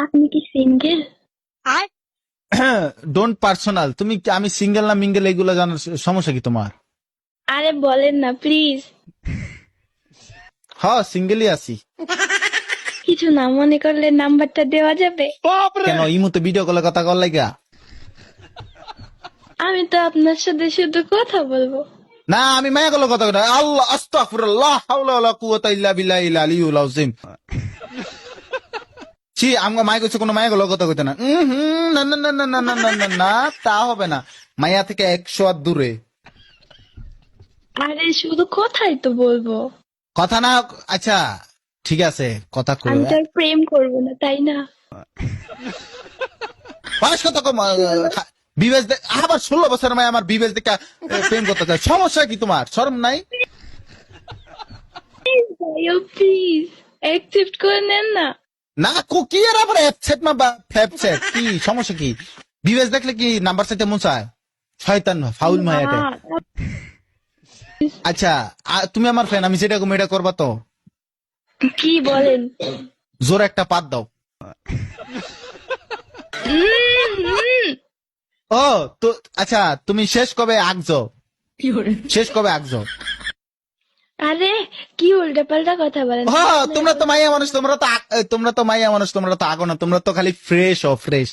আপনি কি single? Don't personal. তুমি আমি সিঙ্গেল না মিঙ্গেল এগুলো জানার সমস্যা কি তোমার? আরে বলেন না প্লিজ। হ্যাঁ সিঙ্গেলই আছি। কিছু না মনে করলে নাম্বারটা দেওয়া যাবে? কেন ইমুতে ভিডিও কলে কথা কর লাগা? আমি তো আপনার সাথে শুধু কথা বলবো। না আমি মায়া কলে কথা কই। আল্লাহ আস্তাগফিরুল্লাহ হাওলা ওয়ালা কুওয়াতা ইল্লা বিল্লাহিল আলিয়্যুল আযীম। ছি আমগো মায়া কইছে কোনো মায়া কলে কথা কইতে না। না না না না না না না না না তা হবে না। মায়া থেকে 100 হাত দূরে। আরে শুধু কথাই তো বলবো। কথা না আচ্ছা ঠিক আছে কথা কই। আমি তো আর প্রেম করবো না, তাই না? বয়স কত কম বিবেচ আবার 16 বছর মায় আমার বিবেচ দেখে প্রেম করতে চায়। সমস্যা কি তোমার? শরম নাই? প্লিজ ভাইও প্লিজ অ্যাকসেপ্ট করে নেন না। না কি এর আবার অ্যাপসেট না বা ফ্যাপসেট কি সমস্যা কি? বিবেচ দেখলে কি নাম্বার চাইতে মন চায়? শয়তান ফাউল মায় এটা। না, আচ্ছা তুমি আমার ফ্রেন্ড, আমি যেটা কম এটা করবা তো? কি বলেন? জোর একটা পাত দাও। উম, ও তো আচ্ছা তুমি শেষ কবে আগছো? শেষ কবে আগছো? আরে কি উল্টা পাল্টা কথা বলেন? হ্যাঁ তোমরা তো মাইয়া মানুষ, তোমরা তো মাইয়া মানুষ, তোমরা তো আগো না, তোমরা তো খালি ফ্রেশ ও ফ্রেশ।